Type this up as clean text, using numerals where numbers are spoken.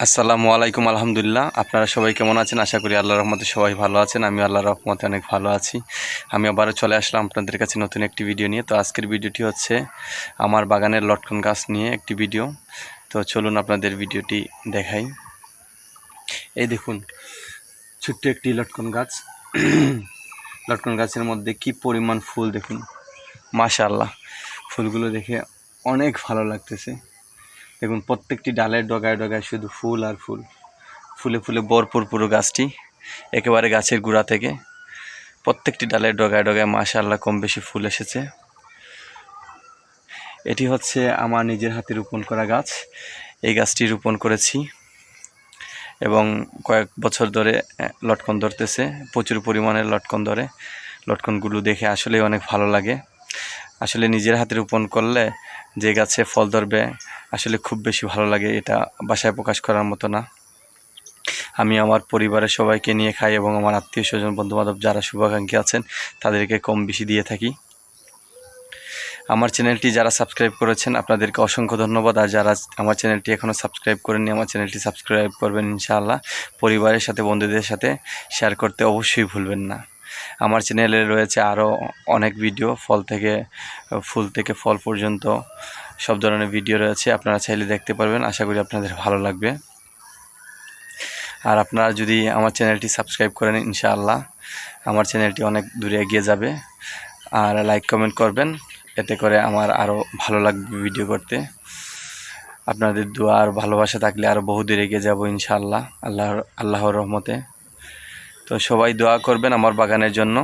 আসসালামু আলাইকুম আলহামদুলিল্লাহ। আপনারা সবাই কেমন আছেন? আশা করি আল্লাহর রহমতে সবাই ভালো আছেন। আমি আল্লাহর রহমতে অনেক ভালো আছি। আমি আবারও চলে আসলাম আপনাদের কাছে নতুন একটি ভিডিও নিয়ে। তো আজকের ভিডিওটি হচ্ছে আমার বাগানের লটকন গাছ নিয়ে একটি ভিডিও। তো চলুন আপনাদের ভিডিওটি দেখাই। এই দেখুন, ছোট্ট একটি লটকন গাছ। লটকন গাছের মধ্যে কি পরিমাণ ফুল দেখুন, মাশাআল্লাহ। ফুলগুলো দেখে অনেক ভালো লাগতেছে। দেখুন, প্রত্যেকটি ডালের ডগায় ডগায় শুধু ফুল আর ফুল, ফুলে ফুলে ভরপুর পুরো গাছটি, একেবারে গাছের গোড়া থেকে প্রত্যেকটি ডালের ডগায় ডগায় মাশাআল্লাহ কম বেশি ফুল এসেছে। এটি হচ্ছে আমার নিজের হাতে রোপণ করা গাছ। এই গাছটি রোপণ করেছি এবং কয়েক বছর ধরে লটকন ধরতেছে, প্রচুর পরিমাণের লটকন ধরে। লটকনগুলো দেখে আসলেই অনেক ভালো লাগে। আসলে নিজের হাতে রোপণ করলে যে গাছে ফল ধরবে আসলে খুব বেশি ভালো লাগে, এটা ভাষায় প্রকাশ করার মতো না। আমি আমার পরিবারের সবাইকে নিয়ে খাই এবং আমার আত্মীয় স্বজন বন্ধুবান্ধব যারা শুভাকাঙ্ক্ষী আছেন তাদেরকে কম বেশি দিয়ে থাকি। আমার চ্যানেলটি যারা সাবস্ক্রাইব করেছেন আপনাদেরকে অসংখ্য ধন্যবাদ। আর যারা আমার চ্যানেলটি এখনও সাবস্ক্রাইব করেননি আমার চ্যানেলটি সাবস্ক্রাইব করবেন ইনশাআল্লাহ। পরিবারের সাথে বন্ধুদের সাথে শেয়ার করতে অবশ্যই ভুলবেন না। আমার চ্যানেলে রয়েছে আরও অনেক ভিডিও, ফুল থেকে ফল পর্যন্ত সব ধরনের ভিডিও রয়েছে, আপনারা চাইলে দেখতে পারবেন। আশা করি আপনাদের ভালো লাগবে। আর আপনারা যদি আমার চ্যানেলটি সাবস্ক্রাইব করেন ইনশাআল্লাহ আমার চ্যানেলটি অনেক দূরে এগিয়ে যাবে। আর লাইক কমেন্ট করবেন, এতে করে আমার আরও ভালো লাগবে ভিডিও করতে। আপনাদের দোয়া আর ভালোবাসা থাকলে আরও বহু দূরে এগিয়ে যাব ইনশাআল্লাহ আল্লাহর রহমতে। তো সবাই দোয়া করবেন আমার বাগানের জন্য।